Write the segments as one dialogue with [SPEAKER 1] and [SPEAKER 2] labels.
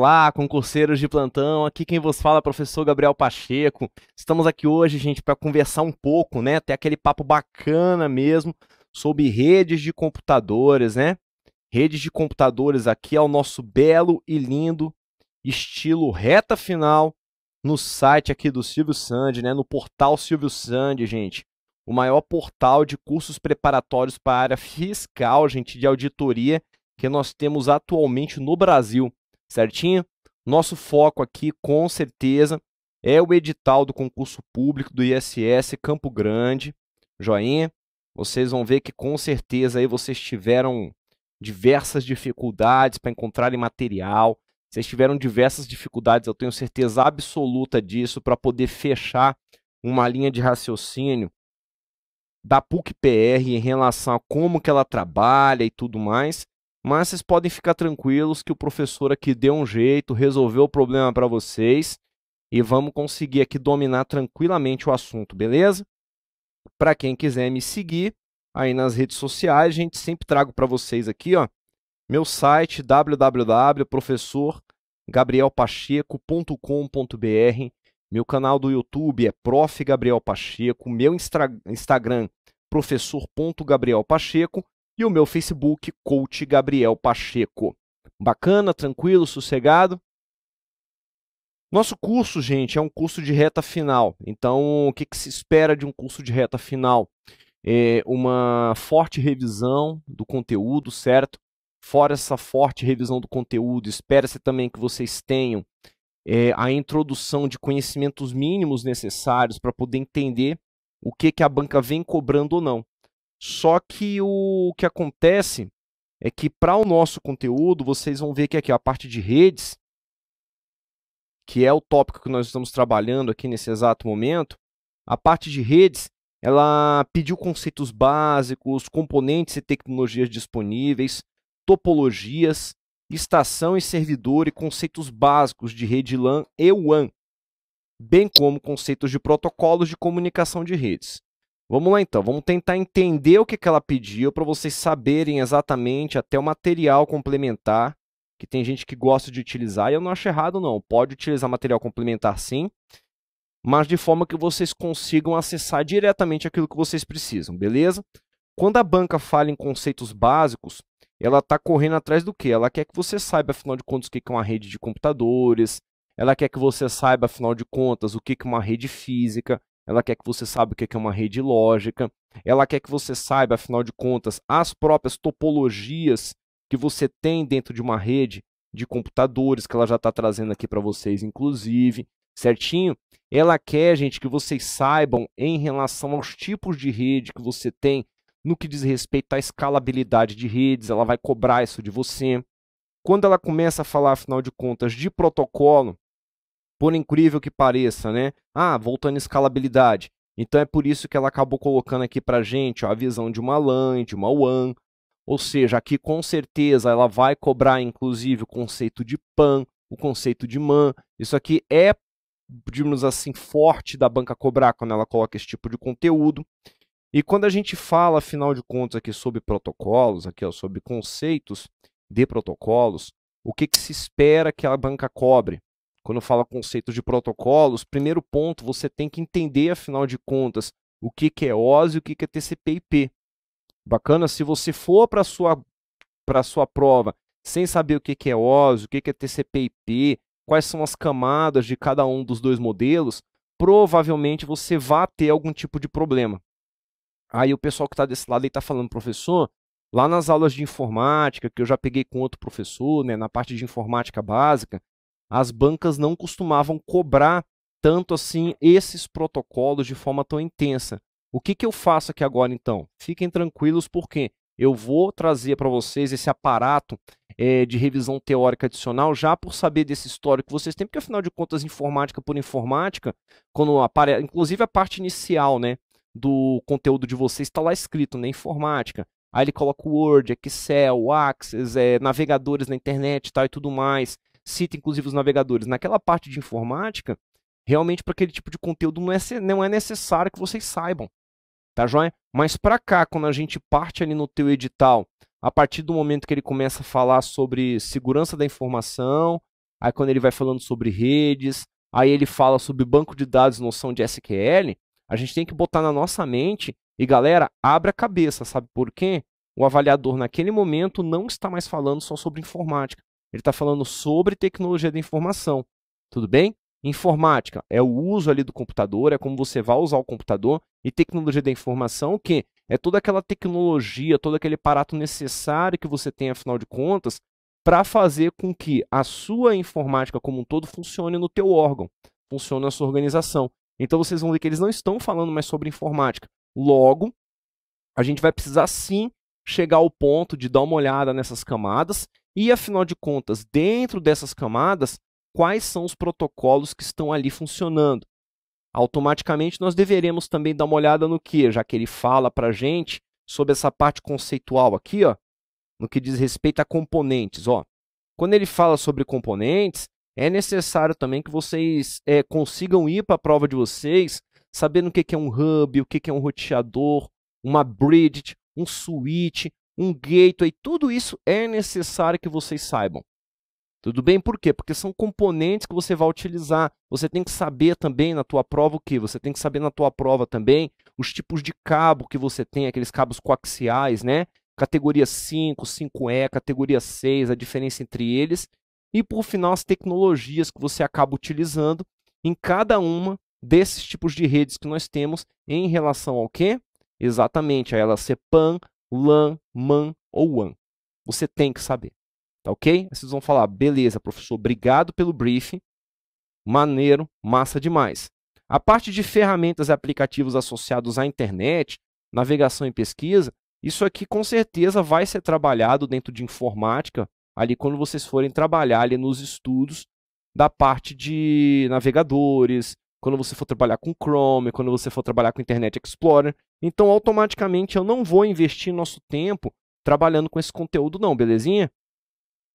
[SPEAKER 1] Olá, concurseiros de plantão, aqui quem vos fala é o professor Gabriel Pacheco. Estamos aqui hoje, gente, para conversar um pouco, né, ter aquele papo bacana mesmo sobre redes de computadores, né? Redes de computadores aqui é o nosso belo e lindo estilo reta final no site aqui do Silvio Sandi, né, no portal Silvio Sandi, gente. O maior portal de cursos preparatórios para a área fiscal, gente, de auditoria que nós temos atualmente no Brasil. Certinho? Nosso foco aqui, com certeza, é o edital do concurso público do ISS Campo Grande. Joinha? Vocês vão ver que com certeza aí vocês tiveram diversas dificuldades para encontrarem material. Vocês tiveram diversas dificuldades, eu tenho certeza absoluta disso, para poder fechar uma linha de raciocínio da PUC-PR em relação a como que ela trabalha e tudo mais. Mas vocês podem ficar tranquilos que o professor aqui deu um jeito, resolveu o problema para vocês e vamos conseguir aqui dominar tranquilamente o assunto, beleza? Para quem quiser me seguir aí nas redes sociais, gente, sempre trago para vocês aqui, ó, meu site www.professorgabrielpacheco.com.br, meu canal do YouTube é Prof. Gabriel Pacheco, meu Instagram professor.gabrielpacheco e o meu Facebook, Coach Gabriel Pacheco. Bacana, tranquilo, sossegado? Nosso curso, gente, é um curso de reta final. Então, o que se espera de um curso de reta final? É uma forte revisão do conteúdo, certo? Fora essa forte revisão do conteúdo, espera-se também que vocês tenham a introdução de conhecimentos mínimos necessários para poder entender o que a banca vem cobrando ou não. Só que o que acontece é que para o nosso conteúdo, vocês vão ver que aqui a parte de redes, que é o tópico que nós estamos trabalhando aqui nesse exato momento, a parte de redes, ela pediu conceitos básicos, componentes e tecnologias disponíveis, topologias, estação e servidor e conceitos básicos de rede LAN e WAN, bem como conceitos de protocolos de comunicação de redes. Vamos lá então, vamos tentar entender o que ela pediu para vocês saberem exatamente até o material complementar, que tem gente que gosta de utilizar, e eu não acho errado não, pode utilizar material complementar sim, mas de forma que vocês consigam acessar diretamente aquilo que vocês precisam, beleza? Quando a banca fala em conceitos básicos, ela está correndo atrás do quê? Ela quer que você saiba, afinal de contas, o que é uma rede de computadores, ela quer que você saiba, afinal de contas, o que é uma rede física, ela quer que você saiba o que é uma rede lógica, ela quer que você saiba, afinal de contas, as próprias topologias que você tem dentro de uma rede de computadores, que ela já está trazendo aqui para vocês, inclusive, certinho? Ela quer, gente, que vocês saibam em relação aos tipos de rede que você tem, no que diz respeito à escalabilidade de redes, ela vai cobrar isso de você. Quando ela começa a falar, afinal de contas, de protocolo, por incrível que pareça, né? Voltando à escalabilidade. Então é por isso que ela acabou colocando aqui para a gente a visão de uma LAN, de uma WAN. Ou seja, aqui com certeza ela vai cobrar, inclusive, o conceito de PAN, o conceito de MAN. Isso aqui é, digamos assim, forte da banca cobrar quando ela coloca esse tipo de conteúdo. E quando a gente fala, afinal de contas, aqui sobre protocolos, aqui, ó, sobre conceitos de protocolos, o que se espera que a banca cobre? Quando fala conceito de protocolos, primeiro ponto, você tem que entender, afinal de contas, o que é OSI e o que é TCP/IP. Bacana, se você for para a sua prova sem saber o que é OSI, o que é TCP/IP, quais são as camadas de cada um dos dois modelos, provavelmente você vai ter algum tipo de problema. Aí o pessoal que está desse lado está falando, professor, lá nas aulas de informática, que eu já peguei com outro professor, né, na parte de informática básica, as bancas não costumavam cobrar tanto assim esses protocolos de forma tão intensa. O que eu faço aqui agora, então? Fiquem tranquilos, porque eu vou trazer para vocês esse aparato de revisão teórica adicional, já por saber desse histórico que vocês têm, porque afinal de contas, informática por informática, quando aparece, inclusive a parte inicial, né, do conteúdo de vocês está lá escrito, né, informática. Aí ele coloca o Word, Excel, Access, navegadores na internet, tal, e tudo mais. Cita inclusive os navegadores. Naquela parte de informática, realmente para aquele tipo de conteúdo não é necessário que vocês saibam, tá joia? Mas para cá, quando a gente parte ali no teu edital, a partir do momento que ele começa a falar sobre segurança da informação, aí quando ele vai falando sobre redes, aí ele fala sobre banco de dados, noção de SQL, a gente tem que botar na nossa mente e, galera, abre a cabeça, sabe por quê? O avaliador, naquele momento, não está mais falando só sobre informática. Ele está falando sobre tecnologia da informação. Tudo bem? Informática é o uso ali do computador, é como você vai usar o computador, e tecnologia da informação, que é toda aquela tecnologia, todo aquele aparato necessário que você tem, afinal de contas, para fazer com que a sua informática como um todo funcione no teu órgão, funcione na sua organização. Então vocês vão ver que eles não estão falando mais sobre informática. Logo, a gente vai precisar sim chegar ao ponto de dar uma olhada nessas camadas e, afinal de contas, dentro dessas camadas, quais são os protocolos que estão ali funcionando. Automaticamente, nós deveremos também dar uma olhada no que, já que ele fala para a gente sobre essa parte conceitual aqui, ó, no que diz respeito a componentes. Ó. Quando ele fala sobre componentes, é necessário também que vocês consigam ir para a prova de vocês sabendo o que é um hub, o que é um roteador, uma bridge, um switch, um gateway, tudo isso é necessário que vocês saibam. Tudo bem? Por quê? Porque são componentes que você vai utilizar. Você tem que saber também na tua prova o quê? Você tem que saber na tua prova também os tipos de cabo que você tem, aqueles cabos coaxiais, né? Categoria 5, 5E, categoria 6, a diferença entre eles. E, por final, as tecnologias que você acaba utilizando em cada uma desses tipos de redes que nós temos em relação ao quê? Exatamente, a ela ser PAN, LAN, MAN ou WAN. Você tem que saber. Tá ok? Vocês vão falar, beleza, professor, obrigado pelo briefing, maneiro, massa demais. A parte de ferramentas e aplicativos associados à internet, navegação e pesquisa, isso aqui com certeza vai ser trabalhado dentro de informática, ali quando vocês forem trabalhar ali nos estudos da parte de navegadores, quando você for trabalhar com Chrome, quando você for trabalhar com Internet Explorer. Então, automaticamente, eu não vou investir nosso tempo trabalhando com esse conteúdo não, belezinha?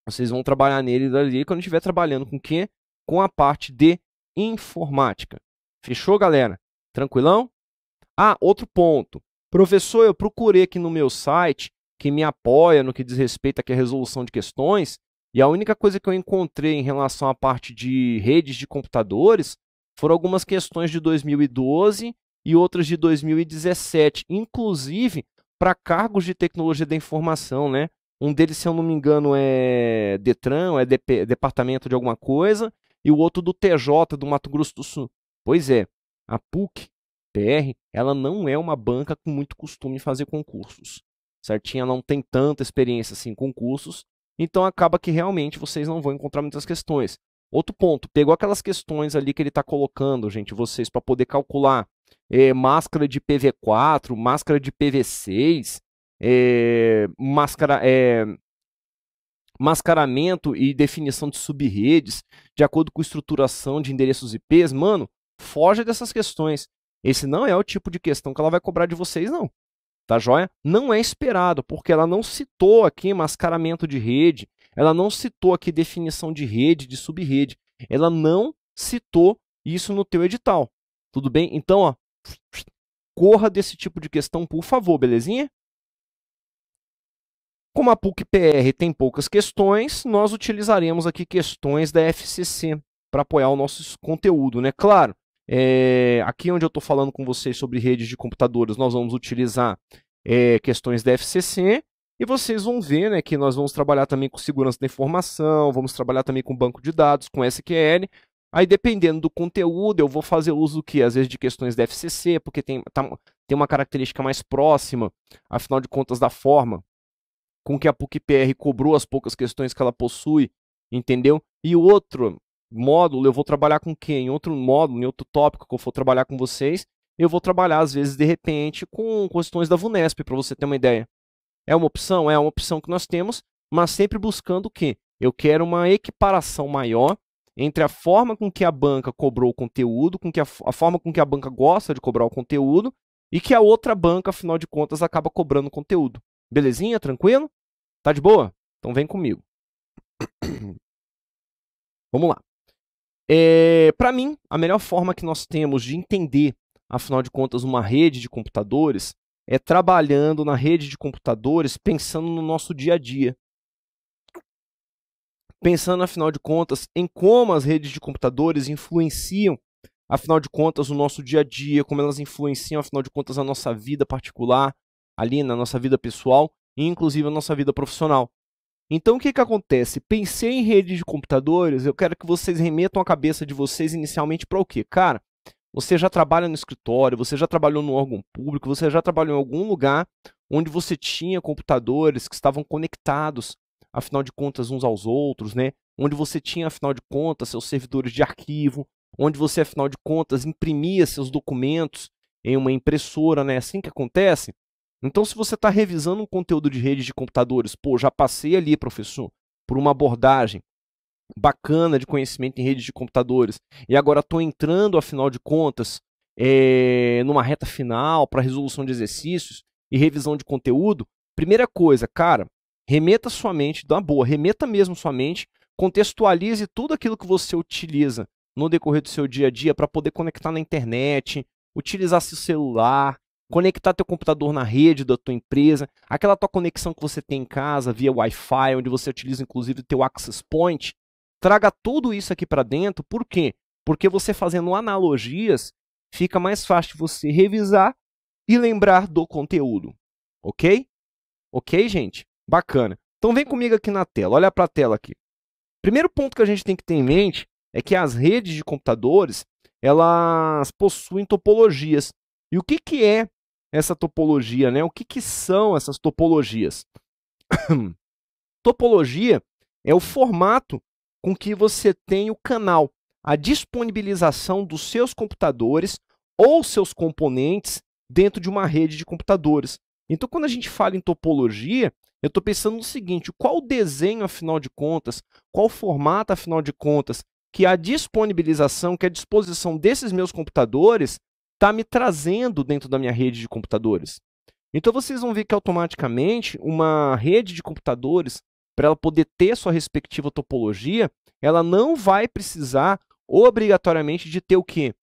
[SPEAKER 1] Vocês vão trabalhar nele ali quando estiver trabalhando com o quê? Com a parte de informática. Fechou, galera? Tranquilão? Ah, outro ponto. Professor, eu procurei aqui no meu site, que me apoia no que diz respeito aqui à resolução de questões, e a única coisa que eu encontrei em relação à parte de redes de computadores foram algumas questões de 2012 e outras de 2017, inclusive para cargos de tecnologia da informação, né? Um deles, se eu não me engano, é Detran, é Departamento de alguma coisa, e o outro do TJ, do Mato Grosso do Sul. Pois é, a PUC-PR, ela não é uma banca com muito costume em fazer concursos, certinho? Ela não tem tanta experiência assim em concursos, então acaba que realmente vocês não vão encontrar muitas questões. Outro ponto, pegou aquelas questões ali que ele está colocando, gente, vocês, para poder calcular máscara de PV4, máscara de PV6, mascaramento e definição de subredes, de acordo com estruturação de endereços IPs, mano, foge dessas questões. Esse não é o tipo de questão que ela vai cobrar de vocês, não. Tá joia? Não é esperado, porque ela não citou aqui mascaramento de rede, ela não citou aqui definição de rede, de subrede, ela não citou isso no teu edital. Tudo bem? Então, ó, corra desse tipo de questão, por favor, belezinha? Como a PUC-PR tem poucas questões, nós utilizaremos aqui questões da FCC para apoiar o nosso conteúdo, né? Claro, aqui onde eu estou falando com vocês sobre redes de computadores, nós vamos utilizar questões da FCC e vocês vão ver, né, que nós vamos trabalhar também com segurança da informação, vamos trabalhar também com banco de dados, com SQL. Aí, dependendo do conteúdo, eu vou fazer uso do que? Às vezes de questões da FCC, porque tem uma característica mais próxima, afinal de contas, da forma com que a PUC-PR cobrou as poucas questões que ela possui, entendeu? E o outro módulo, eu vou trabalhar com quem? Em outro módulo, em outro tópico que eu for trabalhar com vocês, eu vou trabalhar, às vezes, de repente, com questões da VUNESP, para você ter uma ideia. É uma opção? É uma opção que nós temos, mas sempre buscando o quê? Eu quero uma equiparação maior entre a forma com que a banca cobrou o conteúdo, com que a forma com que a banca gosta de cobrar o conteúdo, e que a outra banca, afinal de contas, acaba cobrando o conteúdo. Belezinha? Tranquilo? Tá de boa? Então vem comigo. Vamos lá. Para mim, a melhor forma que nós temos de entender, afinal de contas, uma rede de computadores é trabalhando na rede de computadores pensando no nosso dia a dia. pensando, afinal de contas, em como as redes de computadores influenciam, afinal de contas, o nosso dia a dia, como elas influenciam, afinal de contas, a nossa vida particular, ali na nossa vida pessoal, e inclusive a nossa vida profissional. Então, o que acontece? Pensei em redes de computadores, eu quero que vocês remetam a cabeça de vocês inicialmente para o quê? Cara, você já trabalha no escritório, você já trabalhou no órgão público, você já trabalhou em algum lugar onde você tinha computadores que estavam conectados, afinal de contas, uns aos outros, né? Onde você tinha, afinal de contas, seus servidores de arquivo, onde você, afinal de contas, imprimia seus documentos em uma impressora, né? Assim que acontece. Então, se você está revisando um conteúdo de rede de computadores, pô, já passei ali, professor, por uma abordagem bacana de conhecimento em redes de computadores, e agora estou entrando, afinal de contas, numa reta final para resolução de exercícios e revisão de conteúdo, primeira coisa, cara, remeta sua mente, dá uma boa, remeta mesmo sua mente, contextualize tudo aquilo que você utiliza no decorrer do seu dia a dia para poder conectar na internet, utilizar seu celular, conectar teu computador na rede da tua empresa, aquela tua conexão que você tem em casa via Wi-Fi, onde você utiliza inclusive o teu access point, traga tudo isso aqui para dentro, por quê? Porque você fazendo analogias, fica mais fácil você revisar e lembrar do conteúdo, ok? Ok, gente? Bacana. Então vem comigo aqui na tela, olha para a tela aqui. Primeiro ponto que a gente tem que ter em mente é que as redes de computadores, elas possuem topologias. E o que é essa topologia, né? O que são essas topologias? Topologia é o formato com que você tem o canal, a disponibilização dos seus computadores ou seus componentes dentro de uma rede de computadores. Então, quando a gente fala em topologia, eu estou pensando no seguinte, qual o desenho, afinal de contas, qual o formato, afinal de contas, que a disponibilização, que a disposição desses meus computadores está me trazendo dentro da minha rede de computadores. Então, vocês vão ver que automaticamente uma rede de computadores, para ela poder ter sua respectiva topologia, ela não vai precisar obrigatoriamente de ter o quê?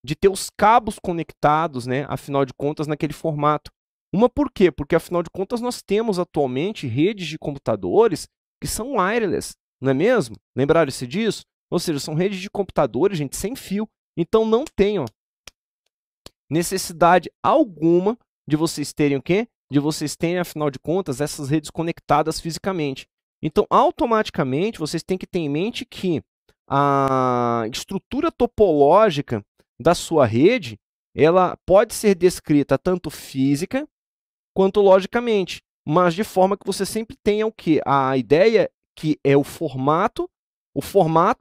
[SPEAKER 1] De ter os cabos conectados, né, afinal de contas, naquele formato. Uma por quê? Porque, afinal de contas, nós temos atualmente redes de computadores que são wireless, não é mesmo? Lembraram-se disso? Ou seja, são redes de computadores, gente, sem fio. Então, não tem necessidade alguma de vocês terem o quê? De vocês terem, afinal de contas, essas redes conectadas fisicamente. Então, automaticamente, vocês têm que ter em mente que a estrutura topológica da sua rede, ela pode ser descrita tanto física quanto logicamente, mas de forma que você sempre tenha o quê? A ideia que é o formato,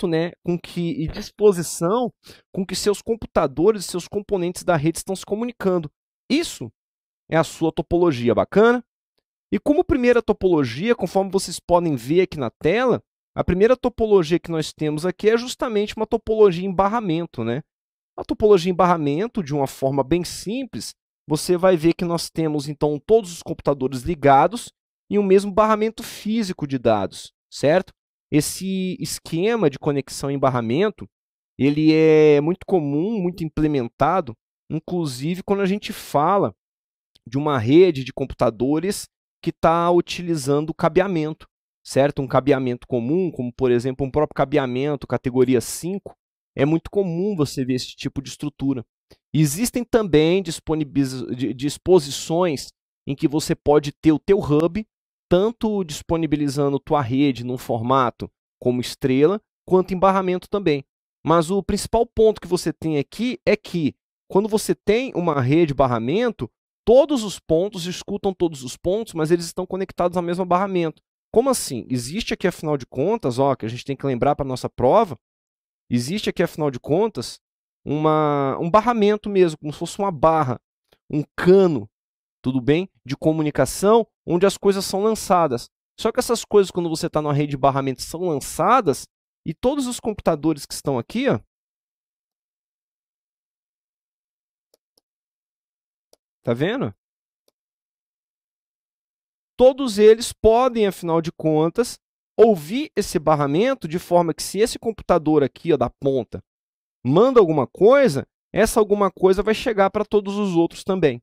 [SPEAKER 1] né, com que e disposição com que seus computadores e seus componentes da rede estão se comunicando. Isso é a sua topologia, bacana? E como primeira topologia, conforme vocês podem ver aqui na tela, a primeira topologia que nós temos aqui é justamente uma topologia em barramento, né? A topologia em barramento, de uma forma bem simples, você vai ver que nós temos, então, todos os computadores ligados em um mesmo barramento físico de dados, certo? Esse esquema de conexão em barramento, ele é muito comum, muito implementado, inclusive quando a gente fala de uma rede de computadores que está utilizando cabeamento, certo? Um cabeamento comum, como, por exemplo, um próprio cabeamento categoria 5, é muito comum você ver esse tipo de estrutura. Existem também disposições em que você pode ter o teu hub, tanto disponibilizando tua rede num formato como estrela, quanto em barramento também. Mas o principal ponto que você tem aqui é que, quando você tem uma rede barramento, todos os pontos escutam todos os pontos, mas eles estão conectados ao mesmo barramento. Como assim? Existe aqui, afinal de contas, que a gente tem que lembrar para a nossa prova, existe aqui, afinal de contas, um barramento mesmo, como se fosse uma barra, um cano, tudo bem? De comunicação, onde as coisas são lançadas. Só que essas coisas, quando você está numa rede de barramento, são lançadas, e todos os computadores que estão aqui, tá vendo? Todos eles podem, afinal de contas, ouvir esse barramento de forma que, se esse computador aqui da ponta manda alguma coisa, essa alguma coisa vai chegar para todos os outros também.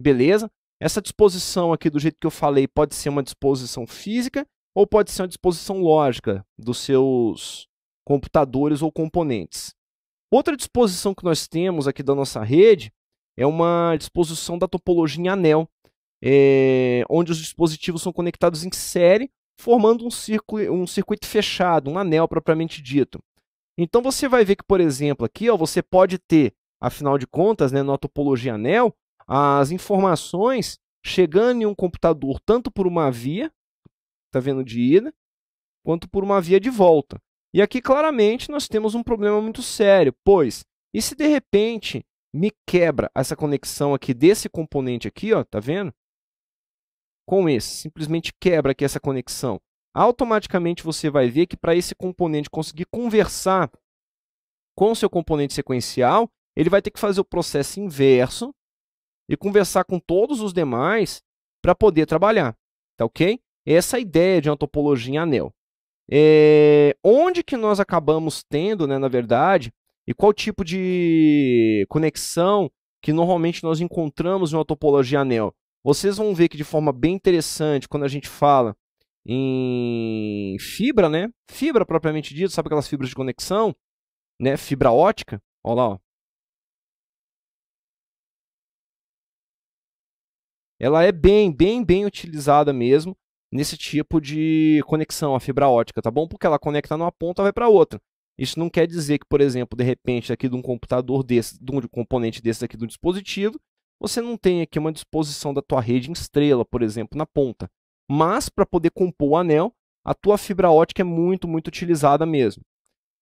[SPEAKER 1] Beleza? Essa disposição aqui, do jeito que eu falei, pode ser uma disposição física ou pode ser uma disposição lógica dos seus computadores ou componentes. Outra disposição que nós temos aqui da nossa rede é uma disposição da topologia em anel, onde os dispositivos são conectados em série, formando um circuito fechado, um anel propriamente dito. Então você vai ver que, por exemplo, aqui você pode ter, afinal de contas, na topologia anel, as informações chegando em um computador tanto por uma via, está vendo, de ida, quanto por uma via de volta. E aqui, claramente, nós temos um problema muito sério, pois, e se de repente me quebra essa conexão aqui desse componente aqui, tá vendo? Com esse, simplesmente quebra aqui essa conexão. Automaticamente você vai ver que para esse componente conseguir conversar com o seu componente sequencial, ele vai ter que fazer o processo inverso e conversar com todos os demais para poder trabalhar, tá ok? Essa é a ideia de uma topologia em anel. Onde que nós acabamos tendo, na verdade, e qual tipo de conexão que normalmente nós encontramos em uma topologia anel? Vocês vão ver que de forma bem interessante, quando a gente fala em fibra, fibra propriamente dito, sabe aquelas fibras de conexão, fibra ótica, olha lá, ó. Ela é bem utilizada mesmo nesse tipo de conexão, a fibra ótica, tá bom? Porque ela conecta numa ponta e vai para outra. Isso não quer dizer que, por exemplo, de repente, aqui de um computador desse, de um componente desse aqui do dispositivo, você não tem aqui uma disposição da tua rede em estrela, por exemplo, na ponta. Mas, para poder compor o anel, a tua fibra ótica é muito utilizada mesmo.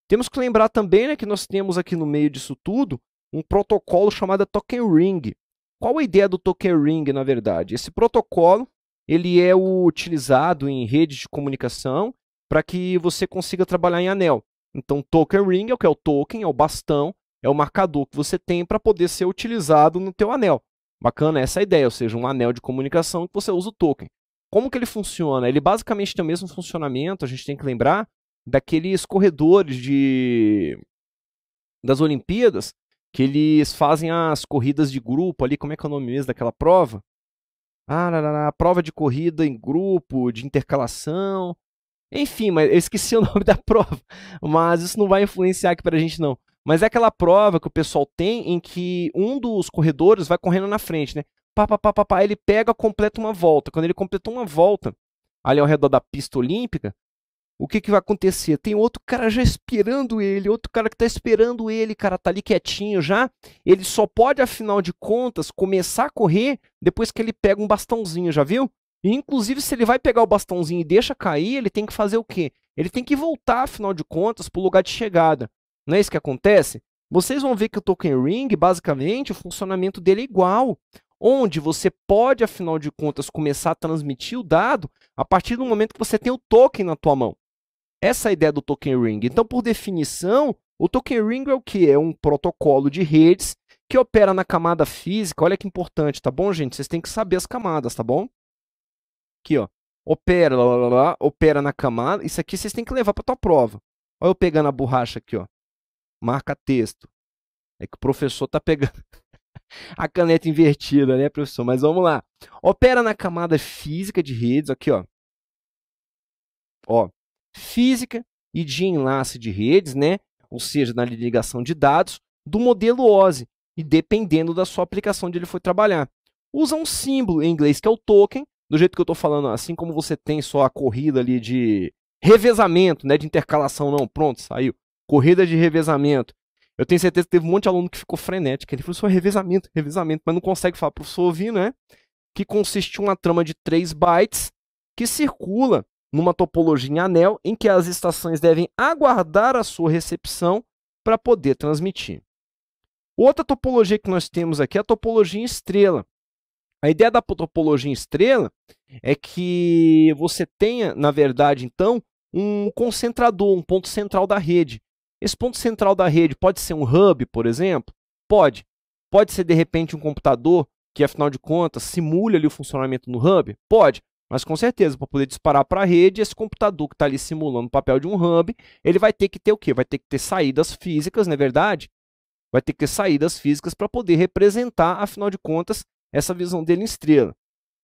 [SPEAKER 1] Temos que lembrar também, que nós temos aqui no meio disso tudo um protocolo chamado Token Ring. Qual a ideia do Token Ring, na verdade? Esse protocolo ele é utilizado em redes de comunicação para que você consiga trabalhar em anel. Então, Token Ring é o que é o token, é o bastão, é o marcador que você tem para poder ser utilizado no teu anel. Bacana essa ideia, ou seja, um anel de comunicação que você usa o token. Como que ele funciona? Ele basicamente tem o mesmo funcionamento, a gente tem que lembrar, daqueles corredores das Olimpíadas, que eles fazem as corridas de grupo ali, como é que é o nome mesmo daquela prova? A prova de corrida em grupo, de intercalação, enfim, mas eu esqueci o nome da prova, mas isso não vai influenciar aqui para a gente não. Mas é aquela prova que o pessoal tem em que um dos corredores vai correndo na frente, ele pega, completa uma volta. Quando ele completou uma volta ali ao redor da pista olímpica, o que vai acontecer? Tem outro cara já esperando ele, outro cara que está esperando ele, cara, tá ali quietinho já. Ele só pode, afinal de contas, começar a correr depois que ele pega um bastãozinho, já viu? E, inclusive, se ele vai pegar o bastãozinho e deixa cair, ele tem que fazer o quê? Ele tem que voltar, afinal de contas, para o lugar de chegada. Não é isso que acontece? Vocês vão ver que o Token Ring, basicamente, o funcionamento dele é igual, onde você pode, afinal de contas, começar a transmitir o dado a partir do momento que você tem o token na tua mão. Essa é a ideia do Token Ring. Então, por definição, o Token Ring é o quê? É um protocolo de redes que opera na camada física. Olha que importante, tá bom, gente? Vocês têm que saber as camadas, tá bom? Aqui, ó. Opera, opera na camada. Isso aqui vocês têm que levar para tua prova. Olha eu pegando a borracha aqui, ó. Marca texto. É que o professor tá pegando a caneta invertida, né, professor? Mas vamos lá. Opera na camada física de redes, aqui, ó. Ó, física e de enlace de redes, né? Ou seja, na ligação de dados do modelo OSI, e dependendo da sua aplicação onde ele foi trabalhar. Usa um símbolo em inglês que é o token, do jeito que eu estou falando, assim como você tem só a corrida ali de revezamento, né, de intercalação, não, pronto, saiu. Corrida de revezamento. Eu tenho certeza que teve um monte de aluno que ficou frenético, ele falou só revezamento, mas não consegue falar para o professor ouvir, né? Que consiste em uma trama de 3 bytes que circula numa topologia em anel em que as estações devem aguardar a sua recepção para poder transmitir. Outra topologia que nós temos aqui é a topologia em estrela. A ideia da topologia em estrela é que você tenha, na verdade, então, um concentrador, um ponto central da rede. Esse ponto central da rede pode ser um hub, por exemplo? Pode. Pode ser, de repente, um computador que, afinal de contas, simule ali o funcionamento no hub? Pode. Mas, com certeza, para poder disparar para a rede, esse computador que está ali simulando o papel de um hub, ele vai ter que ter o quê? Vai ter que ter saídas físicas, não é verdade? Vai ter que ter saídas físicas para poder representar, afinal de contas, essa visão dele em estrela.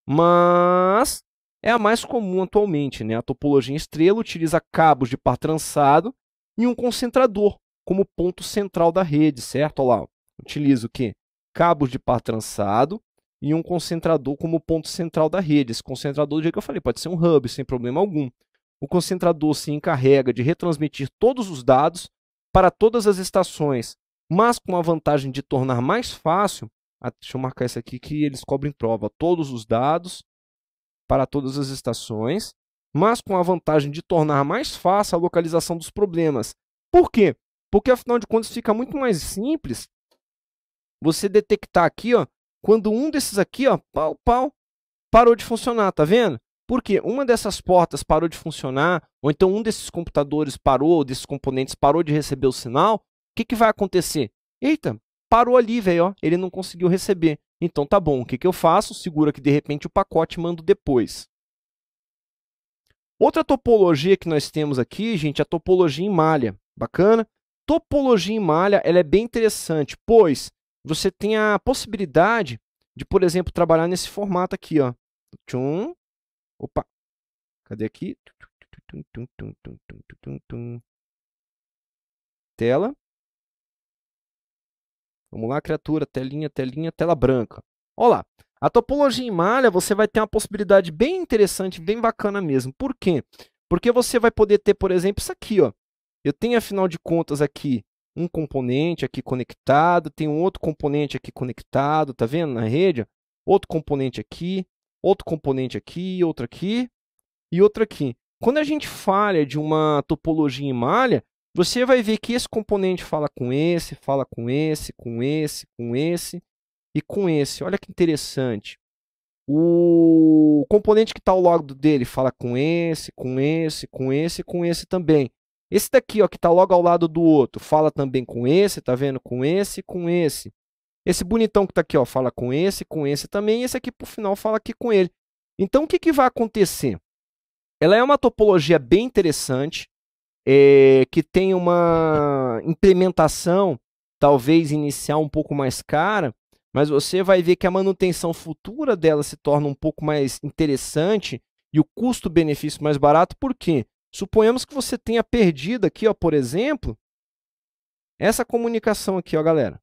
[SPEAKER 1] Mas é a mais comum atualmente, né? A topologia em estrela utiliza cabos de par trançado e um concentrador como ponto central da rede, certo? Olha lá, utiliza o quê? Cabos de par trançado e um concentrador como ponto central da rede. Esse concentrador, do jeito que eu falei, pode ser um hub, sem problema algum. O concentrador se encarrega de retransmitir todos os dados para todas as estações, mas com a vantagem de tornar mais fácil, deixa eu marcar isso aqui que eles cobrem prova, todos os dados para todas as estações, mas com a vantagem de tornar mais fácil a localização dos problemas. Por quê? Porque, afinal de contas, fica muito mais simples você detectar aqui, ó, quando um desses aqui, ó, parou de funcionar, tá vendo? Porque uma dessas portas parou de funcionar, ou então um desses computadores parou, desses componentes parou de receber o sinal, o que vai acontecer? Eita, parou ali, velho, ó, ele não conseguiu receber. Então tá bom, o que eu faço? Segura que de repente o pacote e mando depois. Outra topologia que nós temos aqui, gente, é a topologia em malha. Bacana? Topologia em malha, ela é bem interessante, pois você tem a possibilidade de, por exemplo, trabalhar nesse formato aqui, ó. Tchum. Opa, cadê aqui? Tela. Vamos lá, criatura, telinha, telinha, tela branca. Olha lá, a topologia em malha, você vai ter uma possibilidade bem interessante, bem bacana mesmo. Por quê? Porque você vai poder ter, por exemplo, isso aqui, ó. Eu tenho, afinal de contas, aqui um componente aqui conectado, tem um outro componente aqui conectado, tá vendo na rede? Outro componente aqui, outro componente aqui, outro aqui e outro aqui. Quando a gente fala de uma topologia em malha, você vai ver que esse componente fala com esse, fala com esse, com esse, com esse e com esse. Olha que interessante. O componente que está ao lado dele fala com esse, com esse, com esse e com esse também. Esse daqui, ó, que está logo ao lado do outro, fala também com esse, tá vendo? Com esse e com esse. Esse bonitão que está aqui, ó, fala com esse também. E esse aqui, por final, fala aqui com ele. Então, o que vai acontecer? Ela é uma topologia bem interessante, que tem uma implementação, talvez inicial, um pouco mais cara, mas você vai ver que a manutenção futura dela se torna um pouco mais interessante e o custo-benefício mais barato. Por quê? Suponhamos que você tenha perdido aqui, ó, por exemplo, essa comunicação aqui, ó, galera.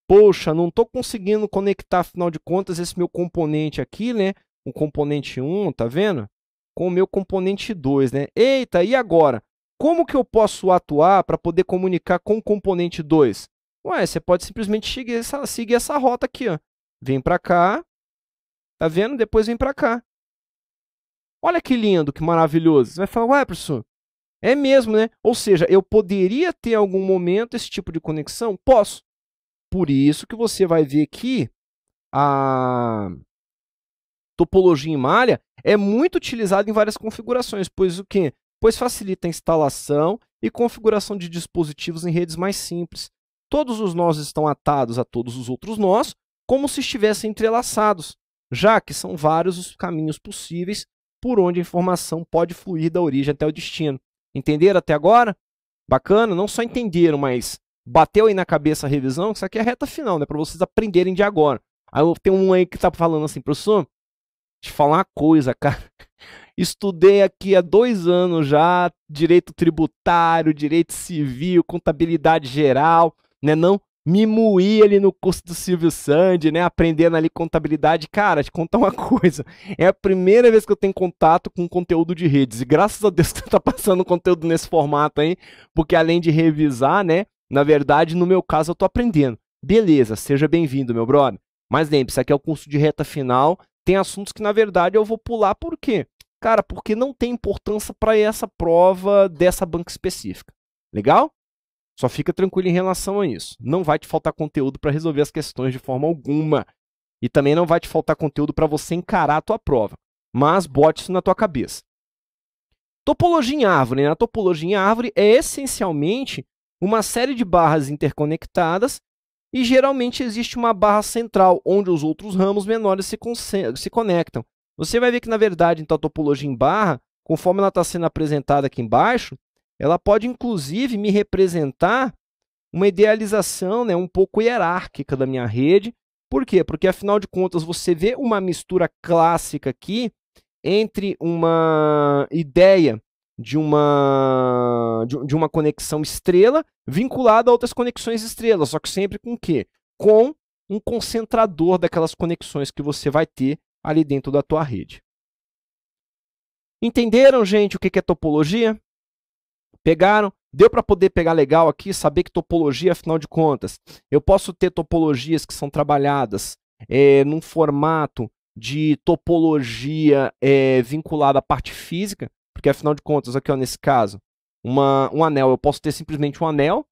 [SPEAKER 1] Poxa, não estou conseguindo conectar, afinal de contas, esse meu componente aqui, né? O componente 1, tá vendo? Com o meu componente 2, né? Eita, e agora? Como que eu posso atuar para poder comunicar com o componente 2? Ué, você pode simplesmente seguir essa rota aqui, ó. Vem para cá, tá vendo? Depois vem para cá. Olha que lindo, que maravilhoso. Você vai falar, ué, professor, é mesmo, né? Ou seja, eu poderia ter em algum momento esse tipo de conexão? Posso. Por isso que você vai ver que a topologia em malha é muito utilizada em várias configurações, pois o quê? Pois facilita a instalação e configuração de dispositivos em redes mais simples. Todos os nós estão atados a todos os outros nós, como se estivessem entrelaçados, já que são vários os caminhos possíveis por onde a informação pode fluir da origem até o destino. Entenderam até agora? Bacana? Não só entenderam, mas bateu aí na cabeça a revisão, que isso aqui é a reta final, né? Para vocês aprenderem de agora. Aí tem um aí que tá falando assim, professor, te falar uma coisa, cara. Estudei aqui há 2 anos já, direito tributário, direito civil, contabilidade geral, né? Não me moí ali no curso do Silvio Sandi, né? Aprendendo ali contabilidade. Cara, te contar uma coisa. É a primeira vez que eu tenho contato com conteúdo de redes. E graças a Deus que tá passando conteúdo nesse formato aí, porque além de revisar, né? Na verdade, no meu caso, eu tô aprendendo. Beleza, seja bem-vindo, meu brother. Mas lembre-se, aqui é o curso de reta final. Tem assuntos que, na verdade, eu vou pular. Por quê? Cara, porque não tem importância para essa prova dessa banca específica. Legal? Só fica tranquilo em relação a isso. Não vai te faltar conteúdo para resolver as questões de forma alguma. E também não vai te faltar conteúdo para você encarar a tua prova. Mas bote isso na tua cabeça. Topologia em árvore. A topologia em árvore é essencialmente uma série de barras interconectadas e geralmente existe uma barra central, onde os outros ramos menores se conectam. Você vai ver que, na verdade, então, a topologia em barra, conforme ela está sendo apresentada aqui embaixo, ela pode, inclusive, me representar uma idealização, né, um pouco hierárquica da minha rede, Por quê? Porque, afinal de contas, você vê uma mistura clássica aqui entre uma ideia de uma conexão estrela vinculada a outras conexões estrelas, só que sempre com o quê? Com um concentrador daquelas conexões que você vai ter ali dentro da tua rede. Entenderam, gente, o que é topologia? Pegaram? Deu para poder pegar legal aqui, saber que topologia, afinal de contas, eu posso ter topologias que são trabalhadas num formato de topologia vinculada à parte física, porque afinal de contas, aqui ó, nesse caso, um anel, eu posso ter simplesmente um anel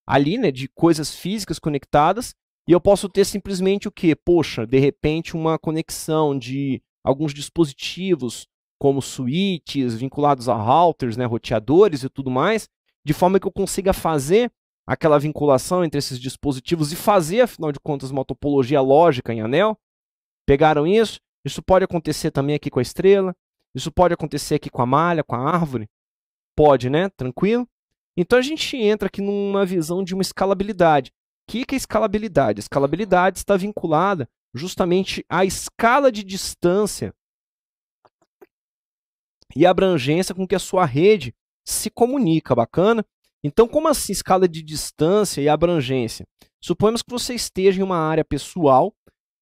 [SPEAKER 1] ali, né, de coisas físicas conectadas, e eu posso ter simplesmente o quê? Poxa, de repente uma conexão de alguns dispositivos, como switches, vinculados a routers, né, roteadores e tudo mais, de forma que eu consiga fazer aquela vinculação entre esses dispositivos e fazer, afinal de contas, uma topologia lógica em anel. Pegaram isso? Isso pode acontecer também aqui com a estrela, isso pode acontecer aqui com a malha, com a árvore. Pode, né? Tranquilo? Então a gente entra aqui numa visão de uma escalabilidade. O que é escalabilidade? A escalabilidade está vinculada justamente à escala de distância e abrangência com que a sua rede se comunica, bacana? Então, como assim escala de distância e abrangência? Suponhamos que você esteja em uma área pessoal,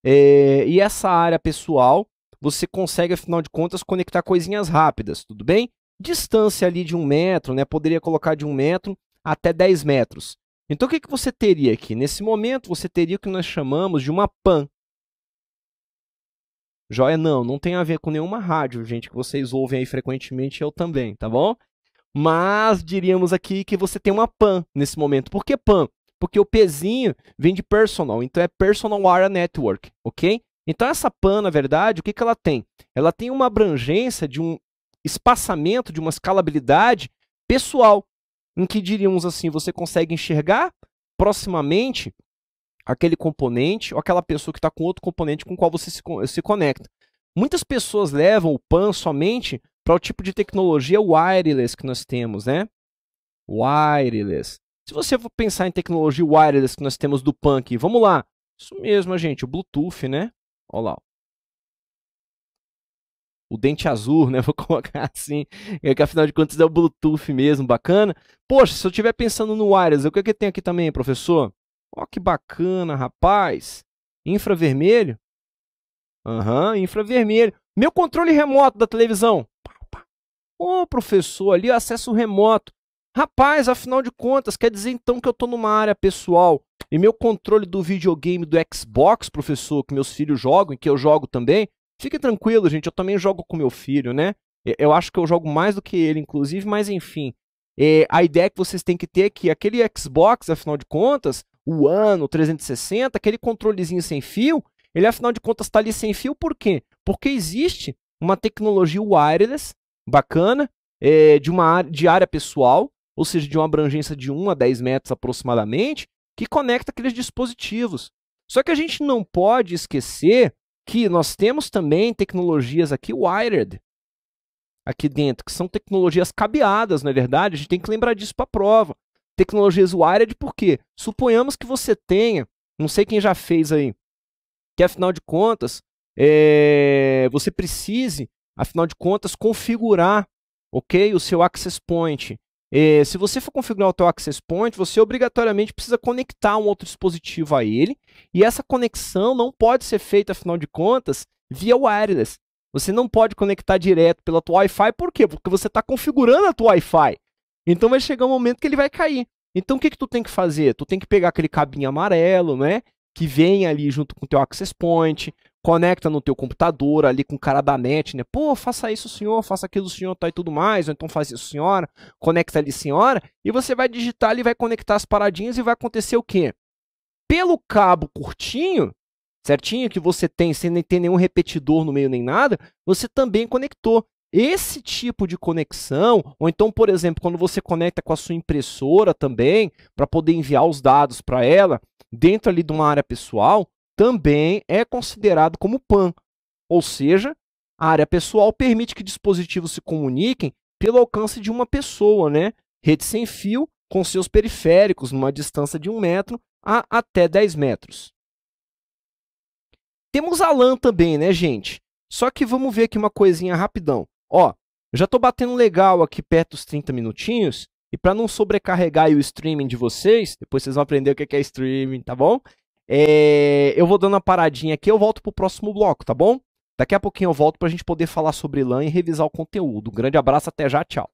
[SPEAKER 1] e essa área pessoal, você consegue, afinal de contas, conectar coisinhas rápidas, tudo bem? Distância ali de 1 metro, né? Poderia colocar de 1 metro até 10 metros. Então, o que você teria aqui? Nesse momento, você teria o que nós chamamos de uma PAN. Joia? Não tem a ver com nenhuma rádio, gente, que vocês ouvem aí frequentemente, eu também, tá bom? Mas diríamos aqui que você tem uma PAN nesse momento. Por que PAN? Porque o Pzinho vem de personal, então é Personal Area Network, ok? Então essa PAN, na verdade, o que ela tem? Ela tem uma abrangência de um espaçamento, de uma escalabilidade pessoal, em que diríamos assim, você consegue enxergar proximamente aquele componente ou aquela pessoa que está com outro componente com o qual você se conecta. Muitas pessoas levam o PAN somente para o tipo de tecnologia wireless que nós temos, né? Wireless. Se você for pensar em tecnologia wireless que nós temos do PAN aqui, vamos lá. Isso mesmo, gente, o Bluetooth, né? Olha lá. O dente azul, né? Vou colocar assim, que afinal de contas é o Bluetooth mesmo, bacana. Poxa, se eu estiver pensando no wireless, o que tem aqui também, professor? Ó, que bacana, rapaz. Infravermelho? Aham, infravermelho. Meu controle remoto da televisão. Ô, professor, ali acesso remoto. Rapaz, afinal de contas, quer dizer então que eu estou numa área pessoal e meu controle do videogame do Xbox, professor, que meus filhos jogam e que eu jogo também, fique tranquilo, gente, eu também jogo com meu filho, né? Eu acho que eu jogo mais do que ele, inclusive, mas enfim. A ideia que vocês têm que ter é que aquele Xbox, afinal de contas, o One, o 360, aquele controlezinho sem fio, ele afinal de contas está ali sem fio por quê? Porque existe uma tecnologia wireless bacana, de área pessoal, ou seja, de uma abrangência de 1 a 10 metros aproximadamente, que conecta aqueles dispositivos. Só que a gente não pode esquecer que nós temos também tecnologias aqui wired, aqui dentro, que são tecnologias cabeadas, não é verdade? A gente tem que lembrar disso para a prova. Tecnologias wired, por quê? Suponhamos que você tenha, não sei quem já fez aí, que afinal de contas, você precise, afinal de contas, configurar, ok, o seu access point. Se você for configurar o seu access point, você obrigatoriamente precisa conectar um outro dispositivo a ele, e essa conexão não pode ser feita, afinal de contas, via wireless. Você não pode conectar direto pela tua Wi-Fi, por quê? Porque você está configurando a tua Wi-Fi. Então vai chegar um momento que ele vai cair. Então o que tu tem que fazer? Tu tem que pegar aquele cabinho amarelo, né, que vem ali junto com o teu access point, conecta no teu computador ali com o cara da net, né? Pô, faça isso, senhor, faça aquilo, senhor, tá e tudo mais, ou então faz isso, senhora, conecta ali, senhora, e você vai digitar ali, vai conectar as paradinhas e vai acontecer o quê? Pelo cabo curtinho, certinho, que você tem, sem nem ter nenhum repetidor no meio nem nada, você também conectou. Esse tipo de conexão, ou então, por exemplo, quando você conecta com a sua impressora também, para poder enviar os dados para ela, dentro ali de uma área pessoal, também é considerado como PAN. Ou seja, a área pessoal permite que dispositivos se comuniquem pelo alcance de uma pessoa, né? Rede sem fio com seus periféricos, numa distância de 1 metro a até 10 metros. Temos a LAN também, né, gente? Só que vamos ver aqui uma coisinha rapidão. Ó, eu já tô batendo legal aqui perto dos 30 minutinhos. E para não sobrecarregar aí o streaming de vocês, depois vocês vão aprender o que é streaming, tá bom? Eu vou dando uma paradinha aqui, eu volto pro próximo bloco, tá bom? Daqui a pouquinho eu volto pra gente poder falar sobre LAN e revisar o conteúdo. Um grande abraço, até já, tchau.